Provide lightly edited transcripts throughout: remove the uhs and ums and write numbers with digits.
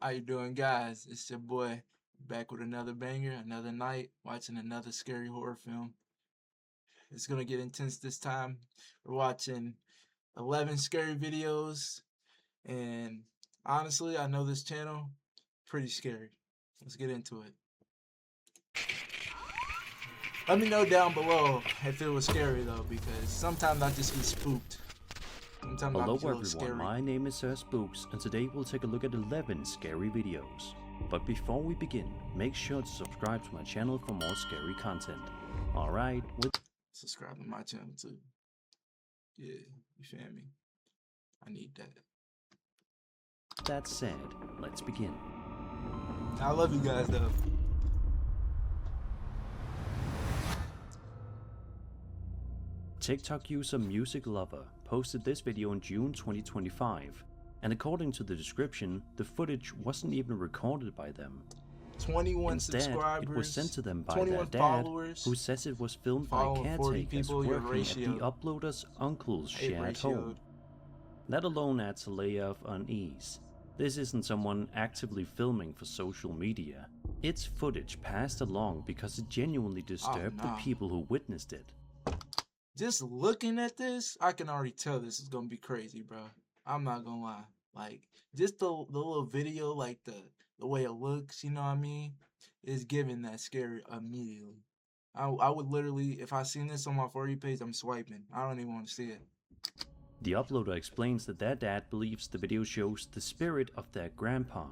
How you doing, guys? It's your boy back with another banger, another night, watching another scary horror film. It's gonna get intense this time. We're watching 11 scary videos, and honestly, I know this channel pretty scary. Let's get into it. Let me know down below if it was scary though, because sometimes I just get spooked. Sometimes I Hello get a little everyone, scary. my name is Sir Spooks and today we'll take a look at 11 scary videos. But before we begin, make sure to subscribe to my channel for more scary content. Alright, with Subscribe to my channel too. Yeah, you feel me? I need that. that said, let's begin. I love you guys though. TikTok user Music Lover posted this video in June 2025, and according to the description, the footage wasn't even recorded by them. 21 Instead, subscribers, it was sent to them by 21 their dad, followers, who says it was filmed by following 40 caretakers people, your working at the ratio. uploader's uncle's Hate shared ratioed. home. That alone adds a layer of unease. This isn't someone actively filming for social media. It's footage passed along because it genuinely disturbed the people who witnessed it. Just looking at this, I can already tell this is gonna be crazy, bro. I'm not gonna lie. Like, just the little video, like the way it looks, you know what I mean, is giving that scary immediately. I would literally, if I seen this on my For You page, I'm swiping. I don't even want to see it. The uploader explains that their dad believes the video shows the spirit of their grandpa,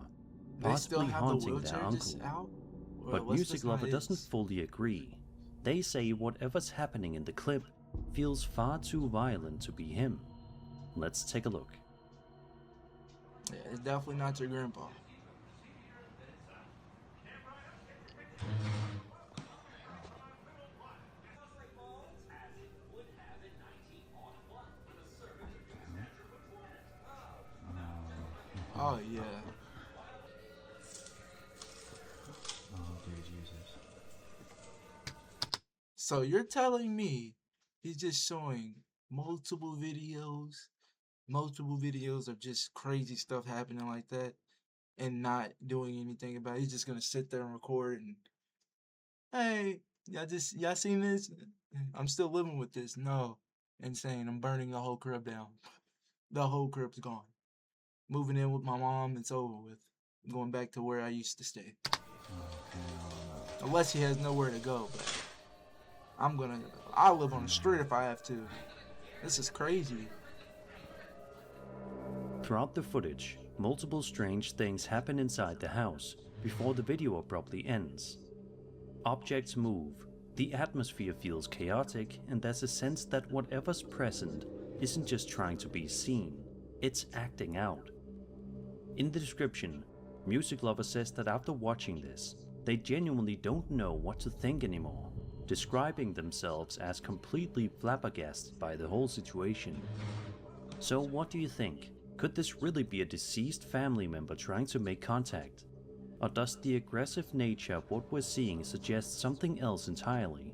possibly haunting their uncle. But Music Lover doesn't fully agree. They say whatever's happening in the clip feels far too violent to be him. Let's take a look. Yeah, it's definitely not your grandpa. Oh yeah. Oh dear Jesus. So you're telling me he's just showing multiple videos of just crazy stuff happening like that and not doing anything about it? He's just gonna sit there and record and, hey, y'all seen this? I'm still living with this. No. Insane. I'm burning the whole crib down. The whole crib's gone. Moving in with my mom, it's over with. I'm going back to where I used to stay. Unless he has nowhere to go, but I'll live on the street if I have to. This is crazy. Throughout the footage, multiple strange things happen inside the house before the video abruptly ends. Objects move, the atmosphere feels chaotic, and there's a sense that whatever's present isn't just trying to be seen, it's acting out. In the description, Music Lover says that after watching this, they genuinely don't know what to think anymore, describing themselves as completely flabbergasted by the whole situation. So what do you think? Could this really be a deceased family member trying to make contact? Or does the aggressive nature of what we're seeing suggest something else entirely?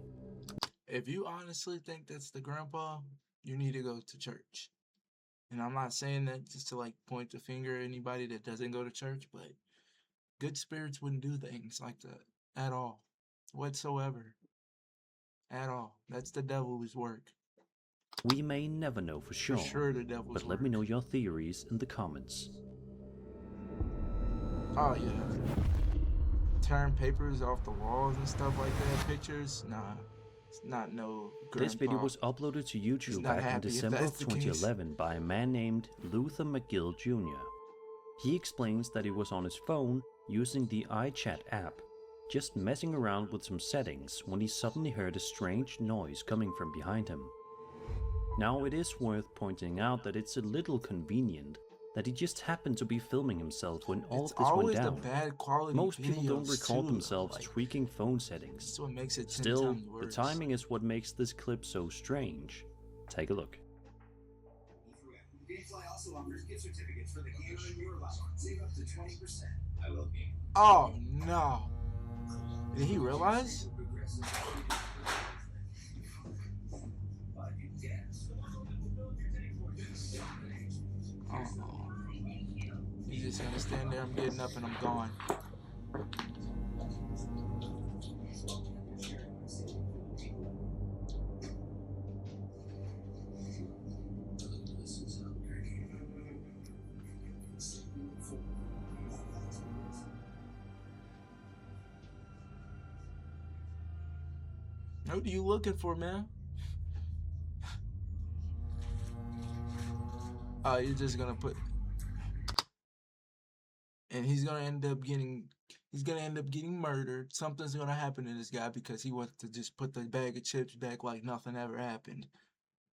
If you honestly think that's the grandpa, you need to go to church. And I'm not saying that just to like point the finger at anybody that doesn't go to church, but good spirits wouldn't do things like that at all, whatsoever. At all. That's the devil's work. We may never know for sure, The devil's but let work. me know your theories in the comments. Oh yeah. Tearing papers off the walls and stuff like that. Pictures, nah. It's not no grandpa. This video was uploaded to YouTube back in December of 2011 by a man named Luther McGill Jr. He explains that he was on his phone using the iChat app, just messing around with some settings when he suddenly heard a strange noise coming from behind him. Now it is worth pointing out that it's a little convenient that he just happened to be filming himself when all of this went down. The bad quality Most people don't record themselves tweaking phone settings. That's what makes it 10 Still, times worse. the timing is what makes this clip so strange. Take a look. GameFly also offers gift certificates for the game in your life. Save up to 20%. I love game. Oh no. Did he realize? He's just gonna stand there. I'm getting up and I'm gone. What are you looking for, man? Oh, you're just gonna put, and he's gonna end up getting murdered. Something's gonna happen to this guy because he wants to just put the bag of chips back like nothing ever happened.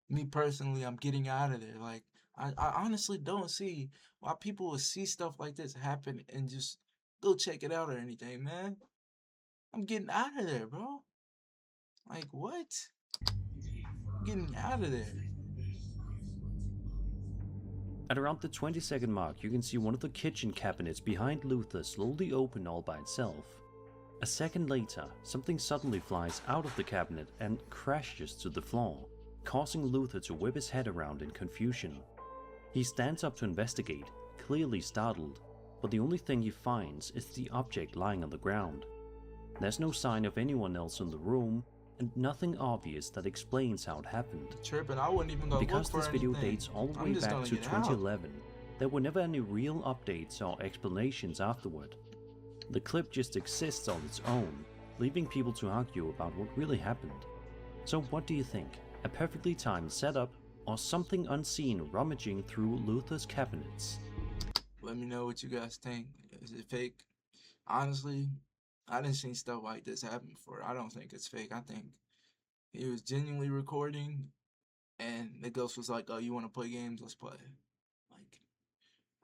Me personally, I'm getting out of there. Like, I honestly don't see why people would see stuff like this happen and just go check it out or anything, man. I'm getting out of there, bro. Like, what? I'm getting out of there. At around the 20-second mark, you can see one of the kitchen cabinets behind Luther slowly open all by itself. A second later, something suddenly flies out of the cabinet and crashes to the floor, causing Luther to whip his head around in confusion. He stands up to investigate, clearly startled, but the only thing he finds is the object lying on the ground. There's no sign of anyone else in the room, and nothing obvious that explains how it happened. Tripping, I wouldn't even go look Because for this video anything. dates all the I'm way just back gonna to get out. 2011, there were never any real updates or explanations afterward. The clip just exists on its own, leaving people to argue about what really happened. So what do you think? A perfectly timed setup, or something unseen rummaging through Luther's cabinets? Let me know what you guys think. Is it fake? Honestly, I didn't see stuff like this happen before. I don't think it's fake. I think he was genuinely recording, and the ghost was like, "Oh, you want to play games? Let's play." Like,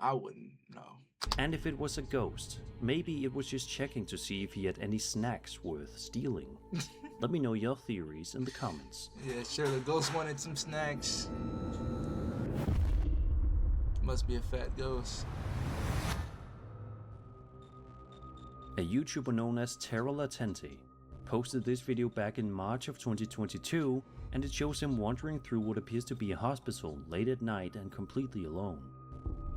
I wouldn't know. And if it was a ghost, maybe it was just checking to see if he had any snacks worth stealing. Let me know your theories in the comments. Yeah, sure. The ghost wanted some snacks. Must be a fat ghost. A YouTuber known as Terra Latente posted this video back in March of 2022, and it shows him wandering through what appears to be a hospital late at night and completely alone.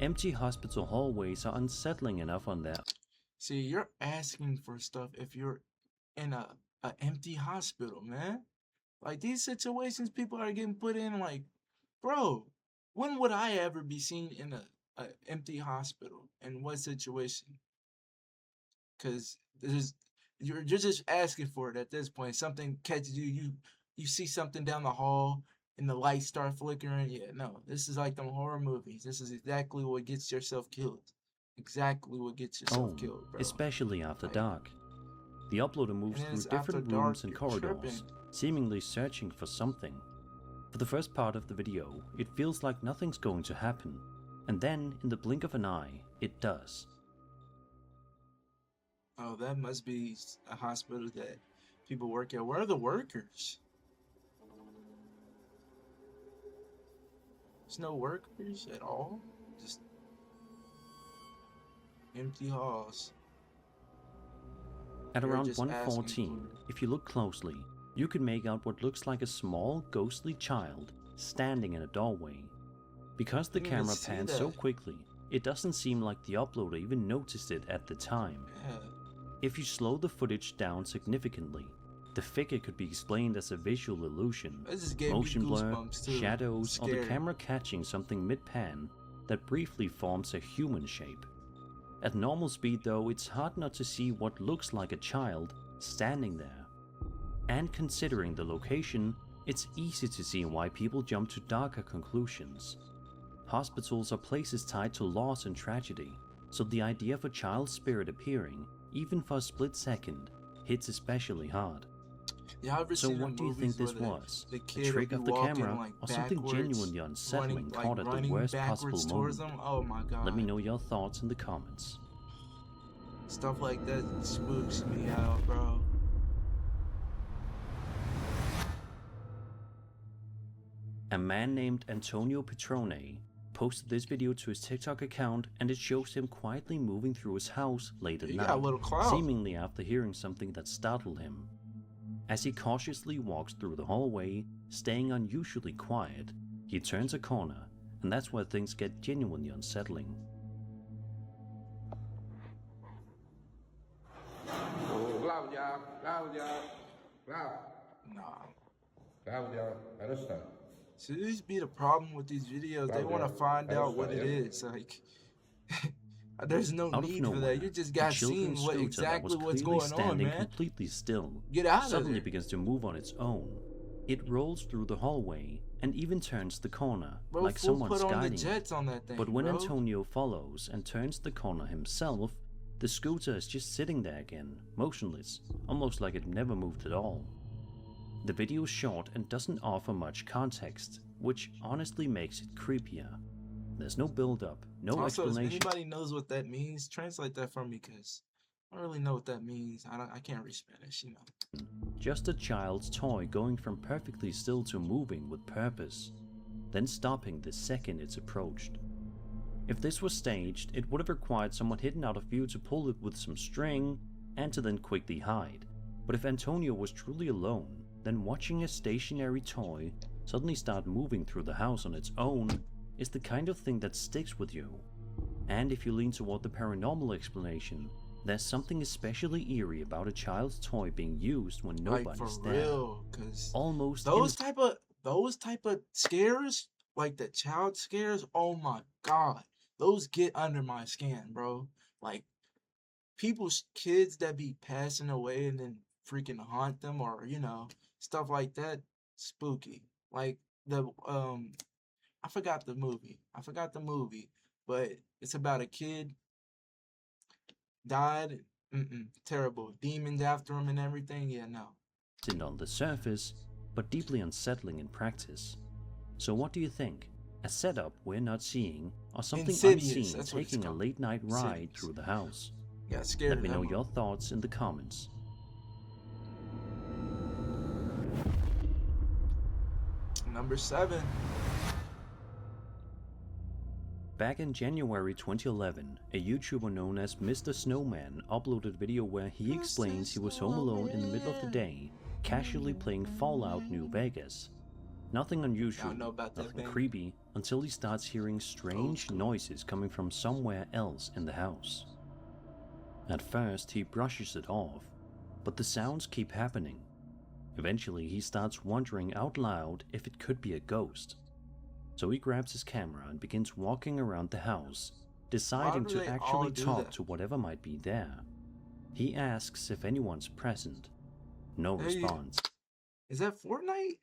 Empty hospital hallways are unsettling enough on their. See, you're asking for stuff if you're in a empty hospital, man. Like, these situations people are getting put in, like, bro, when would I ever be seen in a empty hospital? In what situation? Because you're just asking for it at this point. Something catches you see something down the hall and the lights start flickering. Yeah, no, this is like them horror movies. This is exactly what gets yourself killed. Exactly what gets yourself killed, bro. Especially after Like, dark. The uploader moves and then through it's after different dark, rooms and you're corridors, tripping. seemingly searching for something. For the first part of the video, it feels like nothing's going to happen, and then, in the blink of an eye, it does. Oh, that must be a hospital that people work at. Where are the workers? There's no workers at all. Just empty halls. At You're around just 1:14, if you look closely, you can make out what looks like a small, ghostly child standing in a doorway. Because the Didn't even camera see pans so that. quickly, it doesn't seem like the uploader even noticed it at the time. Yeah. If you slow the footage down significantly, the figure could be explained as a visual illusion, That just gave motion me blur, goosebumps too. shadows, or the Scary. camera catching something mid-pan that briefly forms a human shape. At normal speed though, it's hard not to see what looks like a child standing there. And considering the location, it's easy to see why people jump to darker conclusions. Hospitals are places tied to loss and tragedy, so the idea of a child's spirit appearing, even for a split second, hits especially hard. Yeah, ever So seen what the do you movies think this where was? the A kid trick will of be the walking, camera, like, or something backwards, genuinely unsettling like, caught at the running worst possible backwards towards moment? them? Oh my god. Let me know your thoughts in the comments. Stuff like that spooks me out, bro. A man named Antonio Petrone posted this video to his TikTok account, and it shows him quietly moving through his house late at You night, got a little clout. seemingly after hearing something that startled him. As he cautiously walks through the hallway, staying unusually quiet, he turns a corner, and that's where things get genuinely unsettling. Nah. Arresta. So this be the problem with these videos. They want to find out what it is. Like, there's no Out of need for that. nowhere, You just a got children's seen what scooter that was exactly what's clearly going on, standing man. completely still Get out of suddenly there. begins to move on its own. It rolls through the hallway and even turns the corner, Bro, like fool someone's put on the guiding jets it. on that thing, But when bro. Antonio follows and turns the corner himself, the scooter is just sitting there again, motionless, almost like it never moved at all. The video is short and doesn't offer much context, which honestly makes it creepier. There's no build-up, no Also, if explanation. anybody knows what that means, translate that for me, because I don't really know what that means. I can't read Spanish, you know. Just a child's toy going from perfectly still to moving with purpose, then stopping the second it's approached. If this was staged, it would have required someone hidden out of view to pull it with some string and to then quickly hide. But if Antonio was truly alone, then watching a stationary toy suddenly start moving through the house on its own is the kind of thing that sticks with you. And if you lean toward the paranormal explanation, there's something especially eerie about a child's toy being used when Like, nobody's for there. real, because Almost those type of scares, like the child scares, oh my god, those get under my skin, bro. Like, kids that be passing away and then freaking haunt them, or stuff like that, spooky. Like I forgot the movie. But it's about a kid died. Terrible. Demons after him and everything. Yeah, no. on the surface, but deeply unsettling in practice. So what do you think? A setup we're not seeing, or something Insidious, unseen that's what it's taking a called. late night ride Insidious. through the house? Got scared Let of me that know one. your thoughts in the comments. Number 7. Back in January 2011, a YouTuber known as Mr. Snowman uploaded a video where he explains he was home alone in the middle of the day, casually playing Fallout New Vegas. Nothing unusual, Y'all know about that nothing thing? creepy, until he starts hearing strange noises coming from somewhere else in the house. At first, he brushes it off, but the sounds keep happening. Eventually, he starts wondering out loud if it could be a ghost. So he grabs his camera and begins walking around the house, deciding do to they all actually do talk that? to whatever might be there. He asks if anyone's present. No Hey. response. Is that Fortnite?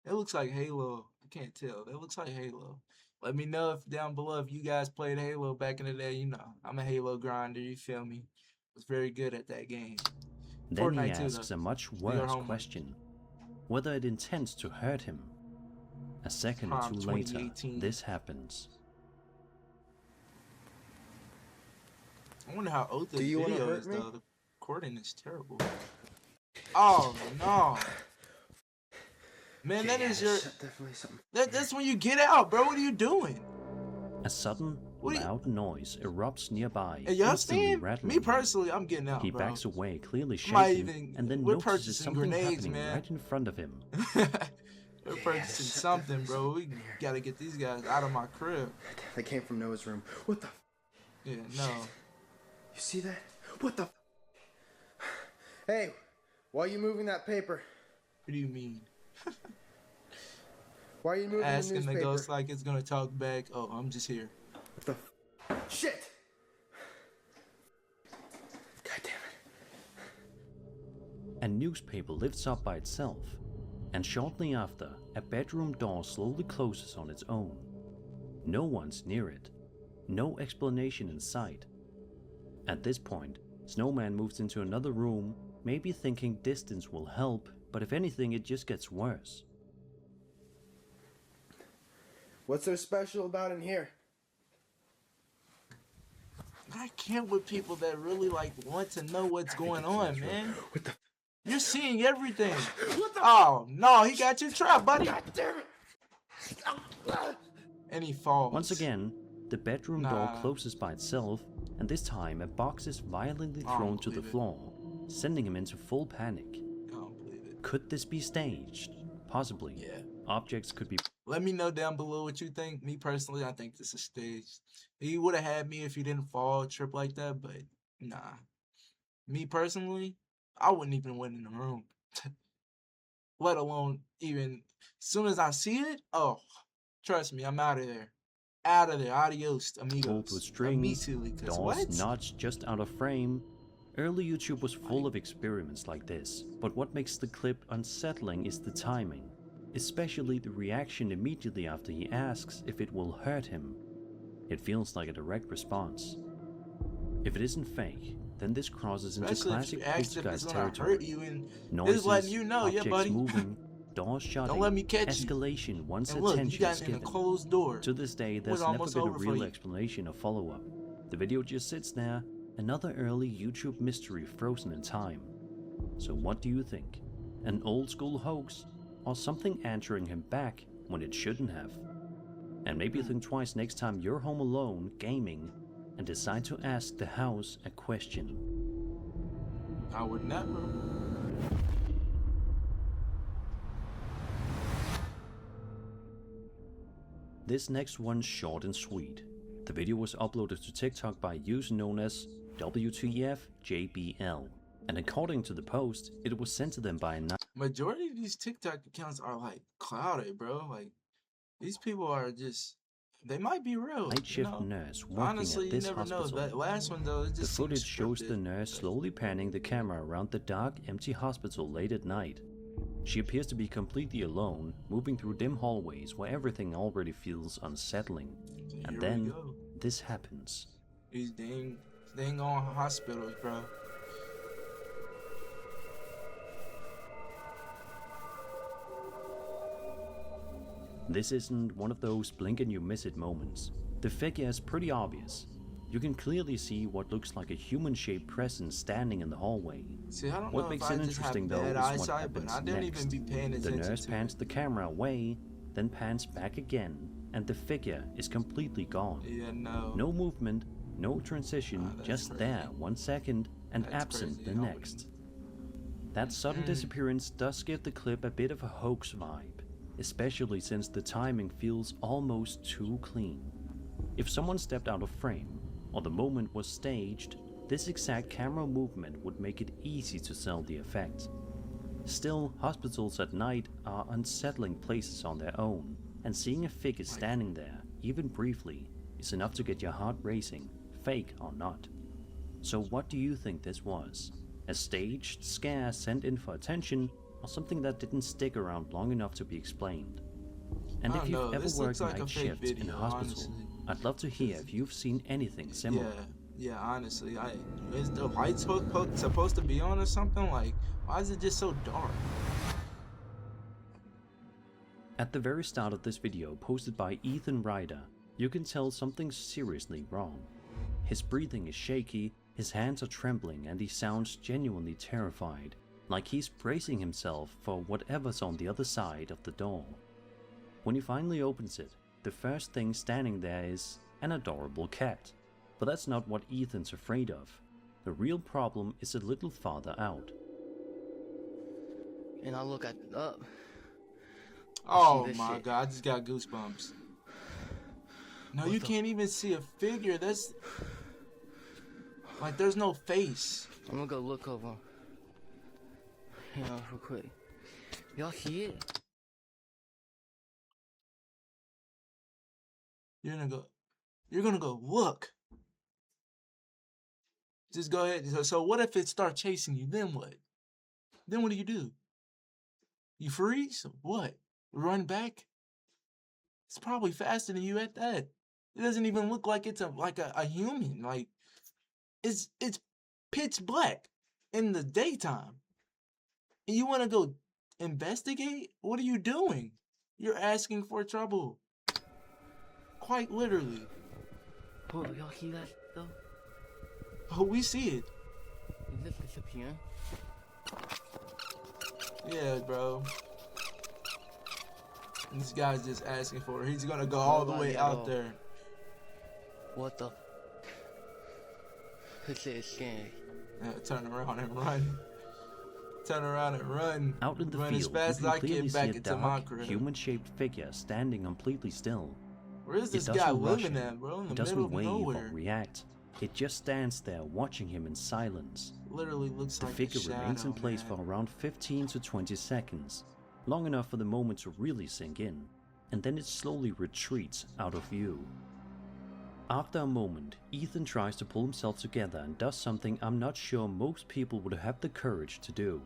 It looks like Halo. I can't tell. It looks like Halo. Let me know if down below if you guys played Halo back in the day. You know, I'm a Halo grinder. You feel me? Was very good at that game. Then he Fortnite too, asks though. a much Do your worse homework. question: whether it intends to hurt him. A second or Prom two later, 2018. this happens. I wonder how old this Do you wanna video hurt is, me? though. The recording is terrible. Oh, no. Man, that is your... Definitely something. That's when you get out, bro. What are you doing? A sudden, What do you- loud noise erupts nearby, Hey, y'all instantly seeing? rattling Me him. personally, I'm getting out, He bro. backs away, clearly Might shaking, even- and then we're notices purchasing something grenades, happening man. right in front of him. We're purchasing something, bro. We gotta get these guys out of my crib. They came from Noah's room. What the? Yeah, no. You see that? What the? Hey, why are you moving that paper? What do you mean? Why are you moving the Asking the newspaper? ghost like it's gonna talk back. Oh, I'm just here. What the? Shit! God damn it! A newspaper lifts up by itself, and shortly after, a bedroom door slowly closes on its own. No one's near it. No explanation in sight. At this point, Snowman moves into another room, maybe thinking distance will help, but if anything, it just gets worse. What's so special about in here? I can't with people that really want to know what's going on, man. What the? You're seeing everything. What the? Oh no, he got you trapped, buddy. God damn it! And he falls. Once again, the bedroom door Nah. closes by itself, and this time a box is violently I don't thrown to the believe it. floor, sending him into full panic. I don't believe it. Could this be staged? Possibly. Yeah. Objects could be Let me know down below what you think. Me personally, I think this is staged. He would have had me if he didn't fall, trip like that, but nah. Me personally, I wouldn't even went in the room. Let alone even as soon as I see it, oh, trust me, I'm out of there. Out of there. Adios, amigos. Pulled with strings, Immediately, 'cause doors what? notched just out of frame. Early YouTube was full of experiments like this, but what makes the clip unsettling is the timing, especially the reaction immediately after he asks if it will hurt him. It feels like a direct response. If it isn't fake, then this crosses into Especially if you classic asked if it's poltergeist gonna hurt territory. you, and Noises, it's letting you know, yeah, objects buddy. moving, doors shutting, Don't let me catch you. escalation once And look, you attention got is in a given. closed door. To this day, It there's was never almost been a over for real you. explanation or follow-up. The video just sits there, another early YouTube mystery frozen in time. So what do you think? An old school hoax, or something answering him back when it shouldn't have? And maybe think twice next time you're home alone, gaming, and decide to ask the house a question. I would never. This next one's short and sweet. The video was uploaded to TikTok by a user known as WTFJBL, and according to the post, it was sent to them by a Majority of these TikTok accounts are like clouded, bro. Like these people are just, they might be real. night shift you know? nurse working Honestly, at this you never hospital. know. That last one though, it just The seems footage shows the scripted. nurse slowly panning the camera around the dark, empty hospital late at night. She appears to be completely alone, moving through dim hallways where everything already feels unsettling. And Here we then, go. this happens. These dang on hospitals, bro. This isn't one of those blink and you miss it moments. The figure is pretty obvious. You can clearly see what looks like a human-shaped presence standing in the hallway. See, I don't What know makes if I it just have interesting though bad is what eyesight, but happens I didn't next. even be paying The attention nurse to pans it. the camera away, then pans back again, and the figure is completely gone. Yeah, no. No movement, no transition, that's just crazy. there 1 second and That's absent crazy. the I wouldn't- next. That sudden disappearance does give the clip a bit of a hoax vibe, especially since the timing feels almost too clean. If someone stepped out of frame, or the moment was staged, this exact camera movement would make it easy to sell the effect. Still, hospitals at night are unsettling places on their own, and seeing a figure standing there, even briefly, is enough to get your heart racing, fake or not. So what do you think this was? A staged scare sent in for attention, or something that didn't stick around long enough to be explained? And I if don't you've know, ever this worked looks like a night fake shifts in a video, hospital, honestly. I'd love to hear if you've seen anything similar. Yeah, honestly, is the light supposed to be on or something? Like, why is it just so dark? At the very start of this video posted by Ethan Ryder, you can tell something's seriously wrong. His breathing is shaky, his hands are trembling, and he sounds genuinely terrified, like he's bracing himself for whatever's on the other side of the door. When he finally opens it, the first thing standing there is an adorable cat. But that's not what Ethan's afraid of. The real problem is a little farther out. And I look up. Oh this my shit. god, I just got goosebumps. No, you the- can't even see a figure. That's like there's no face. I'm gonna go look over. Yeah, real quick. Y'all see it? You're gonna go look. Just go ahead. So what if it starts chasing you? Then what? Then what do? You freeze? What? Run back? It's probably faster than you at that. It doesn't even look like it's a human. Like it's pitch black in the daytime. And you wanna go investigate? What are you doing? You're asking for trouble. Quite literally. Bro, y'all see that though? Oh, we see it. Is it disappearing? Yeah, bro. This guy's just asking for it. He's gonna go all the way Nobody at out all. there. What the? This shit is scary. Turn around and run. Turn around and run. Out in the Run as field, fast you as can I clearly get see back a into my dark, crib. human-shaped figure standing completely still. Where's It this doesn't guy rush living him. at, bro? In It the doesn't middle of wave nowhere. or react. It just stands there watching him in silence. Literally looks The like figure a shadow, remains in place man. for around 15 to 20 seconds, long enough for the moment to really sink in, and then it slowly retreats out of view. After a moment, Ethan tries to pull himself together and does something I'm not sure most people would have the courage to do.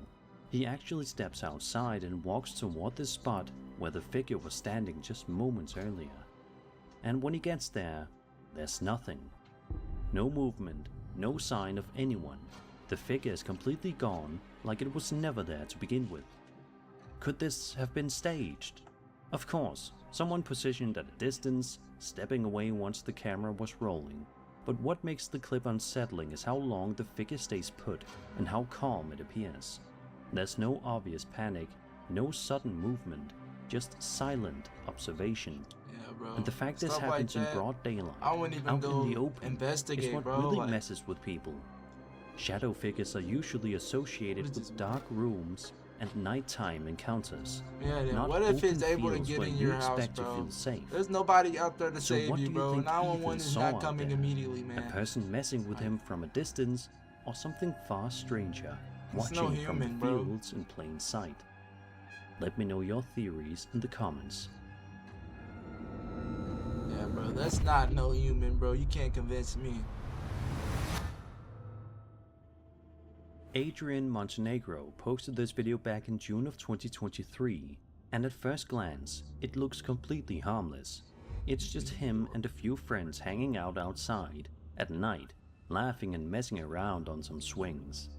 He actually steps outside and walks toward the spot where the figure was standing just moments earlier. And when he gets there, there's nothing. No movement, no sign of anyone. The figure is completely gone, like it was never there to begin with. Could this have been staged? Of course, someone positioned at a distance, stepping away once the camera was rolling. But what makes the clip unsettling is how long the figure stays put and how calm it appears. There's no obvious panic, no sudden movement, just silent observation. Yeah, bro. And the fact this Stuff happens like in that, broad daylight, I wouldn't even out go in the open, investigate, is what bro. really Like, messes with people. Shadow figures are usually associated What is with this? dark rooms and nighttime encounters. yeah, then Not what if it's open able to fields get where in you your house, expect to bro? feel safe. There's nobody out there to So save what you, do you bro. think 911 Ethan is saw not out coming there? immediately, A man. person messing with him from a distance, or something far stranger, It's watching no from the human, bro. fields in plain sight? Let me know your theories in the comments. Yeah, bro. That's not no human, bro. You can't convince me. Adrian Montenegro posted this video back in June of 2023, and at first glance, it looks completely harmless. It's just him and a few friends hanging out outside, at night, laughing and messing around on some swings.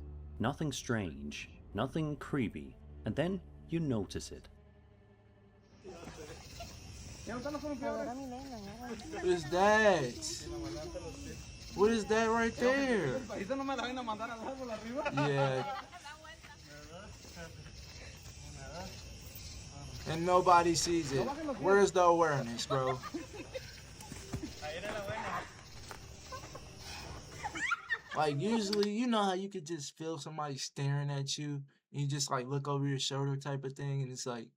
Nothing strange, nothing creepy, and then you notice it. What is that? What is that right there? Yeah. And nobody sees it. Where's the awareness, bro? Like, usually, you know how you could just feel somebody staring at you, and you just, like, look over your shoulder type of thing, and it's like,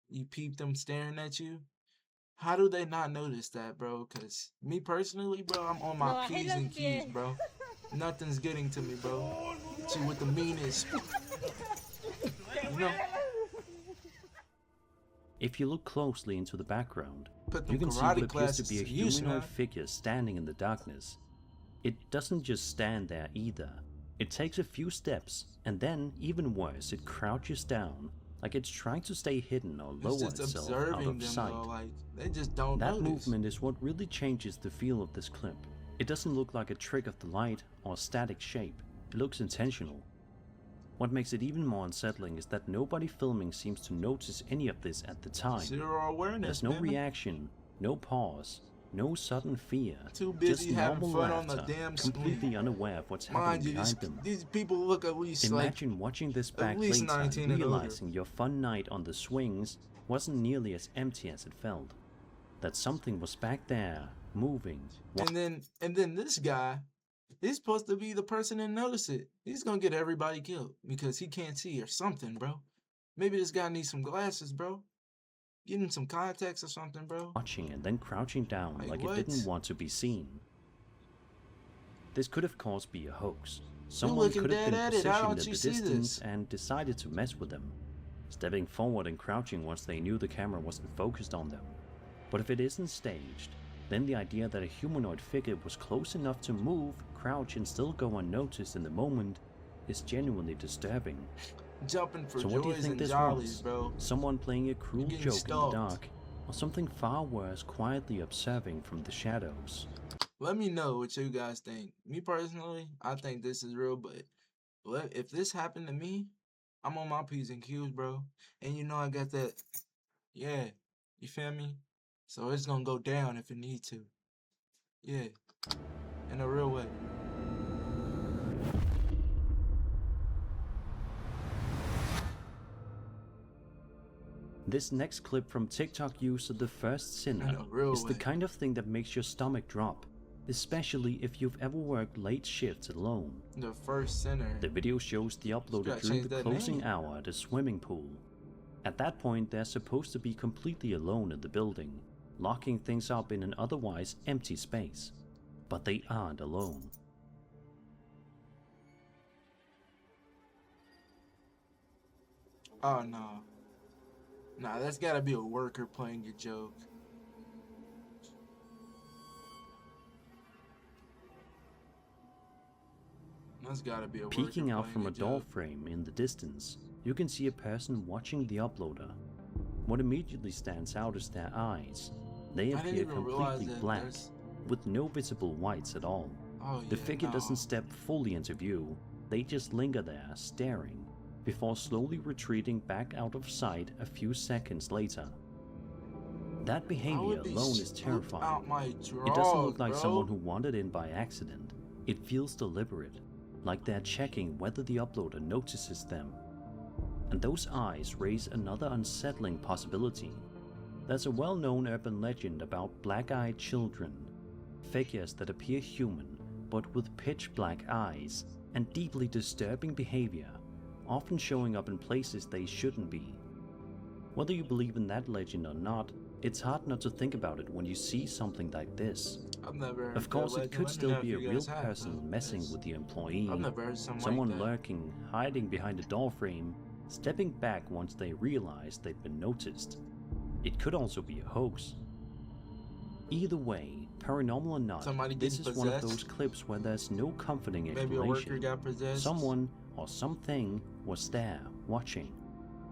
you peep them staring at you? How do they not notice that, bro? Because me personally, bro, I'm on my P's and Q's, bro. Nothing's getting to me, bro. See, with the meanest. You know? If you look closely into the background, Put you them can see karate what appears to classes be a to use now. humanoid figure standing in the darkness. It doesn't just stand there either. It takes a few steps, and then, even worse, it crouches down, like it's trying to stay hidden or It's lower just itself out observing of them, sight. though. Like, they just don't That notice. movement is what really changes the feel of this clip. It doesn't look like a trick of the light or a static shape. It looks intentional. What makes it even more unsettling is that nobody filming seems to notice any of this at the time. Zero awareness, There's no man. reaction, no pause, no sudden fear. Too busy just having normal fun on laughter, the damn completely screen. unaware of what's Mind happening you, behind them. these people look at least Imagine watching this back least later 19 and and older. realizing your fun night on the swings wasn't nearly as empty as it felt. That something was back there, moving. like, and then this guy, he's supposed to be the person that notice it. He's gonna get everybody killed because he can't see or something, bro. Maybe this guy needs some glasses, bro. Get him some contacts or something, bro. Watching and then crouching down Like, like what? it didn't want to be seen. This could of course be a hoax. You're Someone looking could have dead been at it. How positioned don't at you the see distance this? and decided to mess with them, stepping forward and crouching once they knew the camera wasn't focused on them. But if it isn't staged, then the idea that a humanoid figure was close enough to move, crouch, and still go unnoticed in the moment is genuinely disturbing. Jumping for So what do you joys think and this jollies, was? bro. Someone playing a cruel getting joke in stalked. the dark, or something far worse quietly observing from the shadows? Let me know what you guys think. Me personally, I think this is real, but if this happened to me, I'm on my P's and Q's, bro. And you know I got that, yeah, you feel me? So it's gonna go down if it need to. Yeah, in a real way. This next clip from TikTok user The First Sinner In a real is the way. kind of thing that makes your stomach drop, especially if you've ever worked late shifts alone. The first sinner. The video shows the uploader gotta during change the that closing name. hour at a swimming pool. At that point, they're supposed to be completely alone in the building, locking things up in an otherwise empty space. But they aren't alone. Oh no. Nah, that's gotta be a worker playing a joke. That's gotta be a worker Peeking out playing from a door joke. frame in the distance, you can see a person watching the uploader. What immediately stands out is their eyes. They I didn't appear even realize completely that black, there's... with no visible whites at all. Oh yeah, The figure no. doesn't step fully into view, they just linger there, staring, before slowly retreating back out of sight a few seconds later. That I behavior would be alone is spooked terrifying. out my It doesn't drawers, look like bro. someone who wandered in by accident. It feels deliberate, like they're checking whether the uploader notices them. And those eyes raise another unsettling possibility. There's a well-known urban legend about black-eyed children, figures that appear human but with pitch-black eyes and deeply disturbing behavior, often showing up in places they shouldn't be. Whether you believe in that legend or not, it's hard not to think about it when you see something like this. I've never heard Of course, that it could legend. still Let me be a know if you real guys have, person though. messing Yes. with the employee, I've never heard something someone like that. lurking, hiding behind a door frame, stepping back once they realize they've been noticed. It could also be a hoax. Either way, paranormal or not, Somebody this getting is one of possessed? those clips where there's no comforting Maybe a worker explanation. got possessed. Someone or something was there, watching.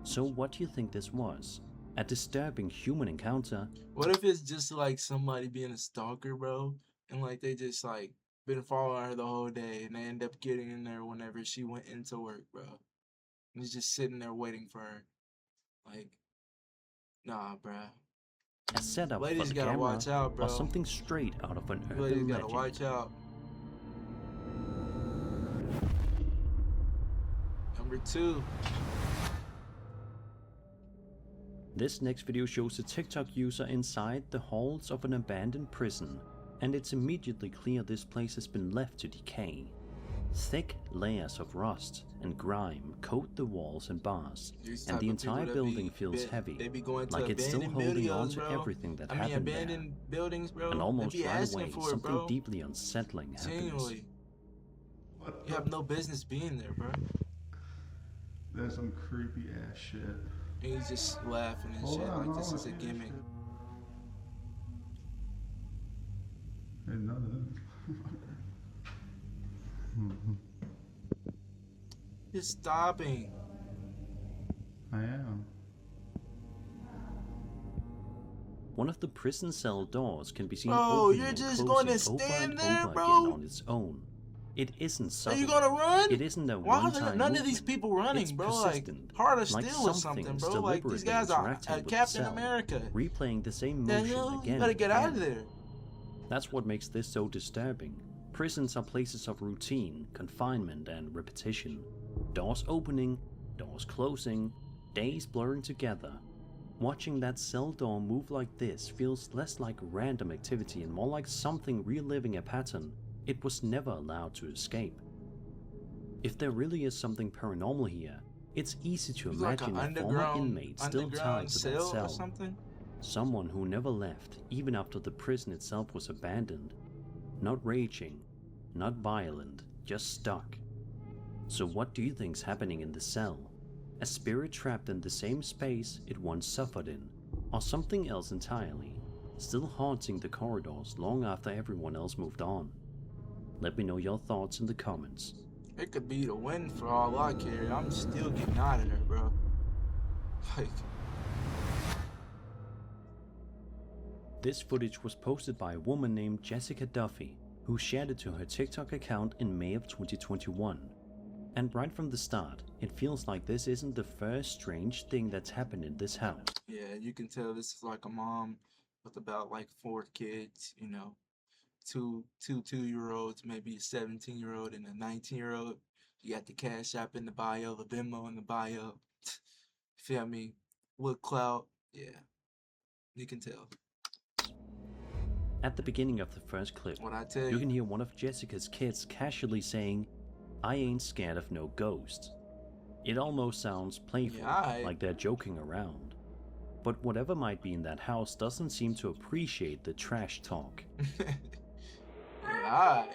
So what do you think this was? A disturbing human encounter? What if it's just like somebody being a stalker, bro? And like they just like been following her the whole day and they end up getting in there whenever she went into work, bro. And he's just sitting there waiting for her. Like, nah, bro. A setup Ladies for the gotta camera? watch out, bro. Or something straight out of an Ladies urban gotta legend? watch out. Number 2. This next video shows a TikTok user inside the halls of an abandoned prison, and it's immediately clear this place has been left to decay. Thick layers of rust and grime coat the walls and bars, These and type the of people entire that building be feels heavy, They be going to like it's still abandoned holding on buildings, to bro. everything that happened there. Abandoned buildings, bro. And They almost be right asking away, for it, something bro. deeply unsettling happens. Continually. You have no business being there, bro. That's some creepy ass shit. And he's just laughing and Hold shit on, like this no, is a I see this gimmick. shit. Ain't none of this. Just stopping. I am. One of the prison cell doors can be seen Bro, opening you're and just closing gonna over stand and there, over bro? again on its own. It isn't Are subtle. you gonna run? It isn't a Why are one-time none of these movement. people running, It's bro? Like persistent, Heart of like Steel or something, something's bro. Like these deliberately guys are interacting with the Captain cell, America. replaying the same The motion hell? again You and gotta get out of again. there. That's what makes this so disturbing. Prisons are places of routine, confinement, and repetition. Doors opening, doors closing, days blurring together. Watching that cell door move like this feels less like random activity and more like something reliving a pattern it was never allowed to escape. If there really is something paranormal here, it's easy to It's like imagine an a former inmate still tied to that cell or cell. something. Someone who never left, even after the prison itself was abandoned. Not raging, not violent, just stuck. So what do you think's happening in the cell? A spirit trapped in the same space it once suffered in, or something else entirely, still haunting the corridors long after everyone else moved on? Let me know your thoughts in the comments. It could be the wind for all I care. I'm still getting out of there, bro. Like, This footage was posted by a woman named Jessica Duffy, who shared it to her TikTok account in May of 2021. And right from the start, it feels like this isn't the first strange thing that's happened in this house. yeah, you can tell this is like a mom with about like 4 kids, you know. Two 2-year-olds, maybe a 17-year-old and a 19-year-old. You got the Cash App in the bio, the Venmo in the bio. Feel me? Wood clout. Yeah. You can tell. At the beginning of the first clip, What I tell you you. can hear one of Jessica's kids casually saying, "I ain't scared of no ghosts." It almost sounds playful, Yeah, like they're joking around. But whatever might be in that house doesn't seem to appreciate the trash talk. Yeah. God.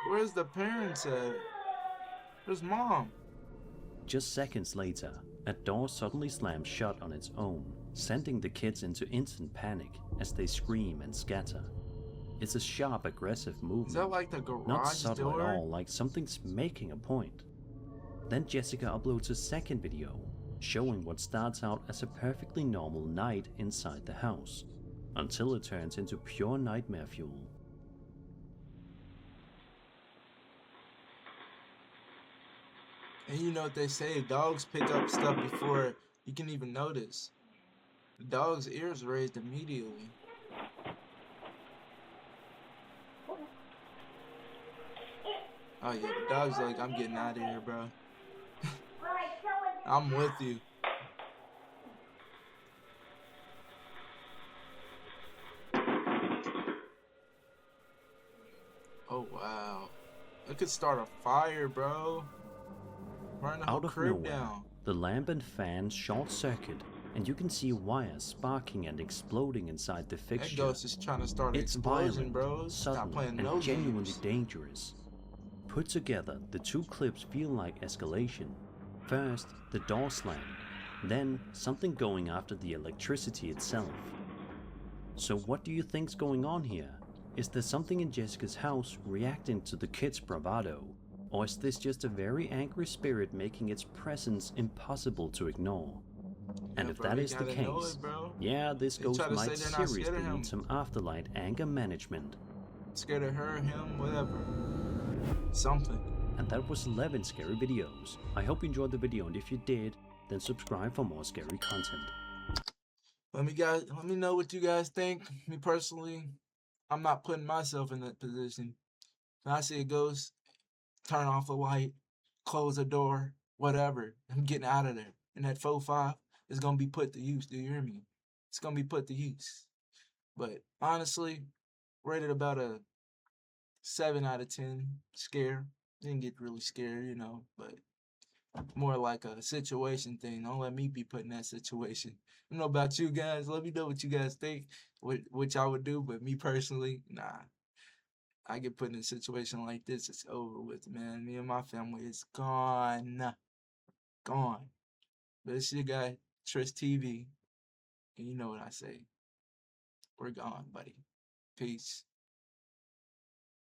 Where's the parents at? Where's mom? Just seconds later, a door suddenly slams shut on its own, sending the kids into instant panic as they scream and scatter. It's a sharp, aggressive movement, Is that like the not garage subtle door? at all, like something's making a point. Then Jessica uploads a second video, showing what starts out as a perfectly normal night inside the house, until it turns into pure nightmare fuel. And you know what they say, dogs pick up stuff before you can even notice. The dog's ears raised immediately. Oh yeah, the dog's like, I'm getting out of here, bro. I'm with you. Oh wow. It could start a fire, bro. Burn the whole Out of crib nowhere, down. the lamp and fan short circuit, and you can see wires sparking and exploding inside the That fixture. ghost is trying to start an It's explosion, violent, bro. Stop sudden, playing and those genuinely games. dangerous. Put together, the two clips feel like escalation. First, the door slam, then something going after the electricity itself. So what do you think's going on here? Is there something in Jessica's house reacting to the kids' bravado? Or is this just a very angry spirit making its presence impossible to ignore? And Yeah, if bro, that they is the gotta know case, it, bro. yeah, this They ghost try to say might they're not scared seriously of him. need some afterlight anger management. Scared of her, him, whatever. Something. And that was 11 scary videos. I hope you enjoyed the video, and if you did, then subscribe for more scary content. Let me know what you guys think. Me personally, I'm not putting myself in that position. When I see a ghost, turn off the light, close the door, whatever. I'm getting out of there. And that 4-5 is gonna be put to use. Do you hear me? It's gonna be put to use. But honestly, rated about a 7 out of 10. Scare. Didn't get really scared, you know, but more like a situation thing. Don't let me be put in that situation. I don't know about you guys. Let me know what you guys think, what y'all would do. But me personally, nah. I get put in a situation like this, it's over with, man. Me and my family is gone. Gone. But it's your guy, TrisTv. And you know what I say. We're gone, buddy. Peace.